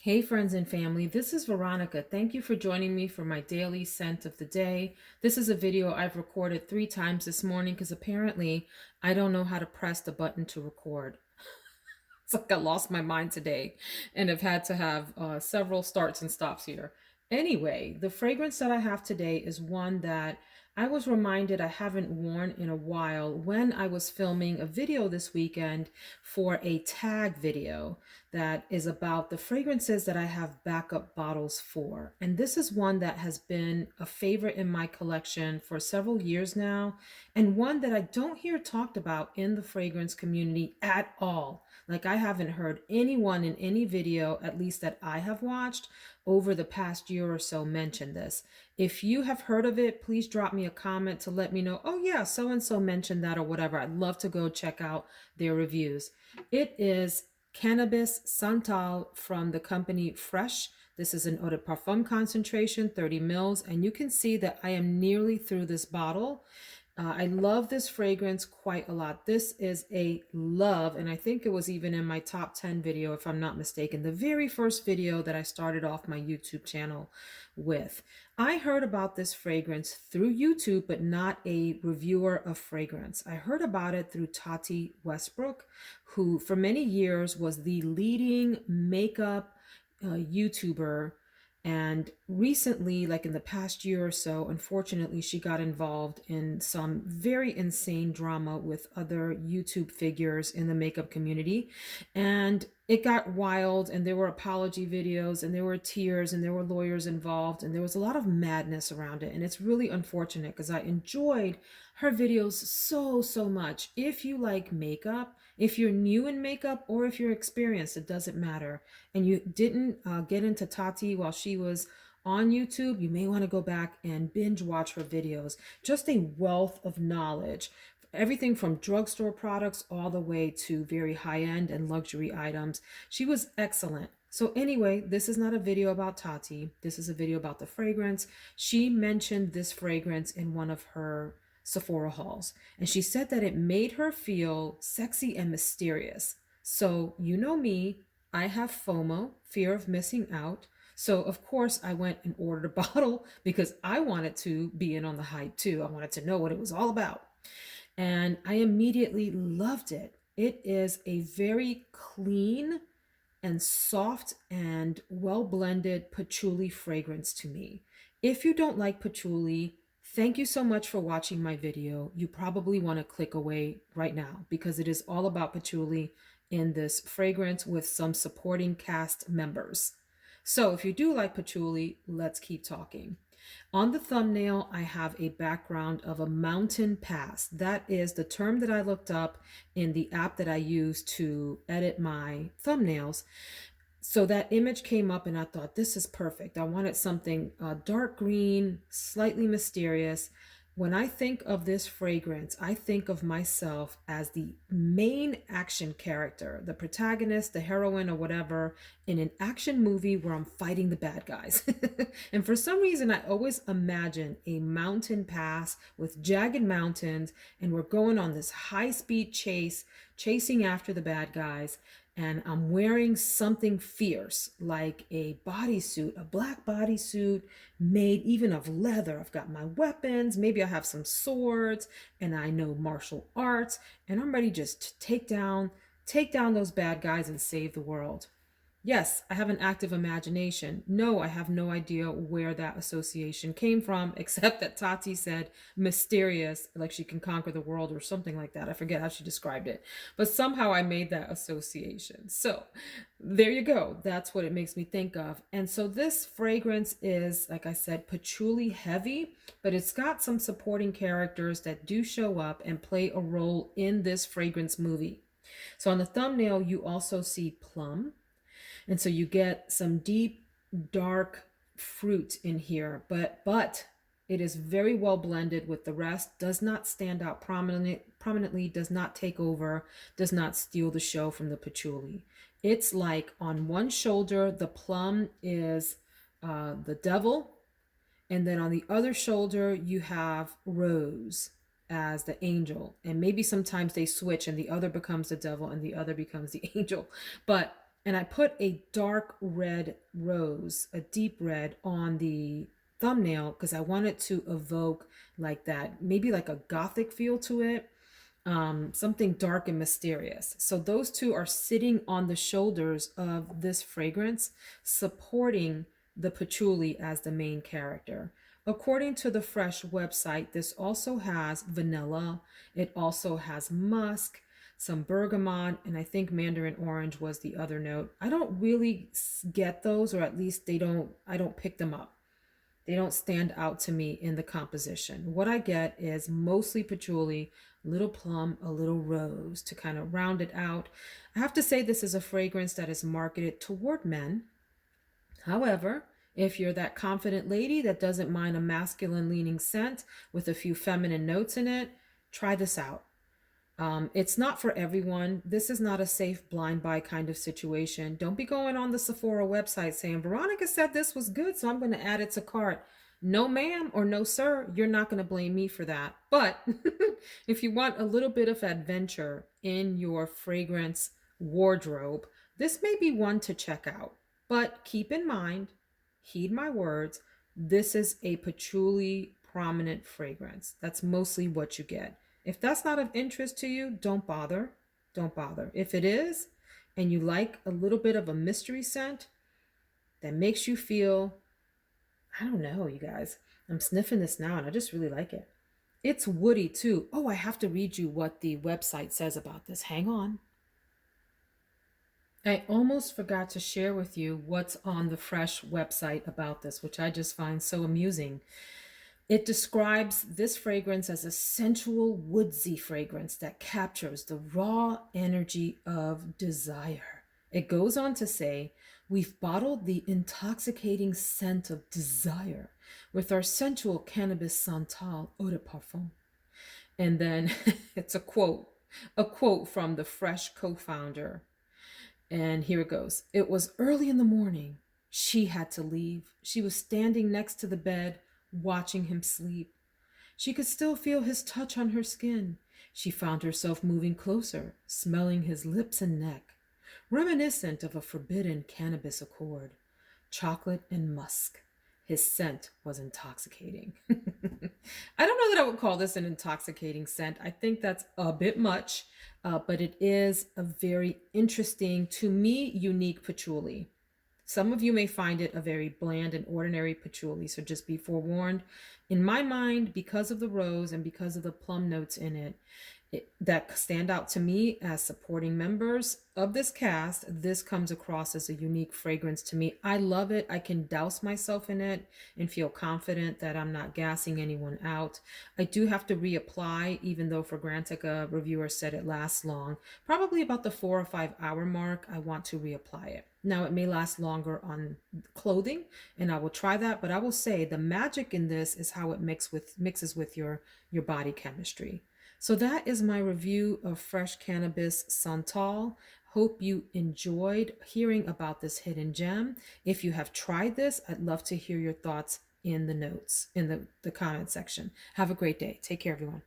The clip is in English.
Hey, friends and family, this is Veronica. Thank you for joining me for my daily scent of the day. This is a video I've recorded 3 times this morning because apparently I don't know how to press the button to record. It's like I lost my mind today and have had to have several starts and stops here. Anyway, the fragrance that I have today is one that I was reminded I haven't worn in a while when I was filming a video this weekend for a tag video that is about the fragrances that I have backup bottles for. And this is one that has been a favorite in my collection for several years now, and one that I don't hear talked about in the fragrance community at all. Like, I haven't heard anyone in any video, at least that I have watched, over the past year or so mention this. If you have heard of it, please drop me a comment to let me know, oh yeah, so and so mentioned that or whatever. I'd love to go check out their reviews. It is Cannabis Santal from the company Fresh. This is an eau de parfum concentration, 30 mils, and you can see that I am nearly through this bottle. I love this fragrance quite a lot. This is a love, and I think it was even in my top 10 video, if I'm not mistaken, the very first video that I started off my YouTube channel with. I heard about this fragrance through YouTube, but not a reviewer of fragrance. I heard about it through Tati Westbrook, who for many years was the leading makeup YouTuber. And recently, like in the past year or so, unfortunately, she got involved in some very insane drama with other YouTube figures in the makeup community. And it got wild, and there were apology videos, and there were tears, and there were lawyers involved, and there was a lot of madness around it. And it's really unfortunate because I enjoyed her videos so much. If you like makeup, if you're new in makeup, or if you're experienced, it doesn't matter, and you didn't get into Tati while she was on YouTube, you may want to go back and binge watch her videos. Just a wealth of knowledge. Everything from drugstore products all the way to very high-end and luxury items. She was excellent. So anyway, this is not a video about Tati. This is a video about the fragrance. She mentioned this fragrance in one of her Sephora hauls, and she said that it made her feel sexy and mysterious. So you know me, I have FOMO, fear of missing out. So of course I went and ordered a bottle because I wanted to be in on the hype too. I wanted to know what it was all about. And I immediately loved it. It is a very clean and soft and well blended patchouli fragrance to me. If you don't like patchouli, thank you so much for watching my video. You probably want to click away right now because it is all about patchouli in this fragrance with some supporting cast members. So if you do like patchouli, let's keep talking. On the thumbnail, I have a background of a mountain pass. That is the term that I looked up in the app that I use to edit my thumbnails. So that image came up and I thought, this is perfect. I wanted something dark green, slightly mysterious. When I think of this fragrance, I think of myself as the main action character, the protagonist, the heroine, or whatever, in an action movie where I'm fighting the bad guys. And for some reason, I always imagine a mountain pass with jagged mountains, and we're going on this high-speed chase, chasing after the bad guys. And I'm wearing something fierce, like a bodysuit, a black bodysuit made even of leather. I've got my weapons, maybe I have some swords, and I know martial arts, and I'm ready just to take down those bad guys and save the world. Yes, I have an active imagination. No, I have no idea where that association came from, except that Tati said mysterious, like she can conquer the world or something like that. I forget how she described it, but somehow I made that association. So there you go. That's what it makes me think of. And so this fragrance is, like I said, patchouli heavy, but it's got some supporting characters that do show up and play a role in this fragrance movie. So on the thumbnail, you also see plum. And so you get some deep, dark fruit in here, but it is very well blended with the rest, does not stand out prominently, does not take over, does not steal the show from the patchouli. It's like on one shoulder, the plum is the devil, and then on the other shoulder, you have rose as the angel. And maybe sometimes they switch and the other becomes the devil and the other becomes the angel. But And I put a dark red rose, a deep red, on the thumbnail because I wanted to evoke like that, maybe like a gothic feel to it, something dark and mysterious. So those two are sitting on the shoulders of this fragrance, supporting the patchouli as the main character. According to the Fresh website, this also has vanilla, it also has musk, some bergamot, and I think mandarin orange was the other note. I don't really get those, or at least I don't pick them up. They don't stand out to me in the composition. What I get is mostly patchouli, a little plum, a little rose to kind of round it out. I have to say, this is a fragrance that is marketed toward men. However, if you're that confident lady that doesn't mind a masculine leaning scent with a few feminine notes in it, try this out. It's not for everyone. This is not a safe blind buy kind of situation. Don't be going on the Sephora website saying, Veronica said this was good, so I'm going to add it to cart. No, ma'am, or no, sir, you're not going to blame me for that. But if you want a little bit of adventure in your fragrance wardrobe, this may be one to check out. But keep in mind, heed my words, this is a patchouli prominent fragrance. That's mostly what you get. If that's not of interest to you, don't bother. Don't bother. If it is, and you like a little bit of a mystery scent that makes you feel, I don't know, you guys. I'm sniffing this now and I just really like it. It's woody too. Oh, I have to read you what the website says about this. Hang on. I almost forgot to share with you what's on the Fresh website about this, which I just find so amusing. It describes this fragrance as a sensual, woodsy fragrance that captures the raw energy of desire. It goes on to say, we've bottled the intoxicating scent of desire with our sensual Cannabis Santal eau de parfum. And then it's a quote from the Fresh co-founder. And here it goes. It was early in the morning. She had to leave. She was standing next to the bed, watching him sleep. She could still feel his touch on her skin. She found herself moving closer, smelling his lips and neck, reminiscent of a forbidden cannabis accord. Chocolate and musk. His scent was intoxicating. I don't know that I would call this an intoxicating scent. I think that's a bit much, but it is a very interesting, to me, unique patchouli. Some of you may find it a very bland and ordinary patchouli, so just be forewarned. In my mind, because of the rose and because of the plum notes in it, that stand out to me as supporting members of this cast, this comes across as a unique fragrance to me. I love it. I can douse myself in it and feel confident that I'm not gassing anyone out. I do have to reapply, even though for Grantica, reviewer said it lasts long. Probably about the 4 or 5 hour mark, I want to reapply it. Now, it may last longer on clothing, and I will try that, but I will say the magic in this is how it mixes with your body chemistry. So that is my review of Fresh Cannabis Santal. Hope you enjoyed hearing about this hidden gem. If you have tried this, I'd love to hear your thoughts in the notes, in the comment section. Have a great day. Take care, everyone.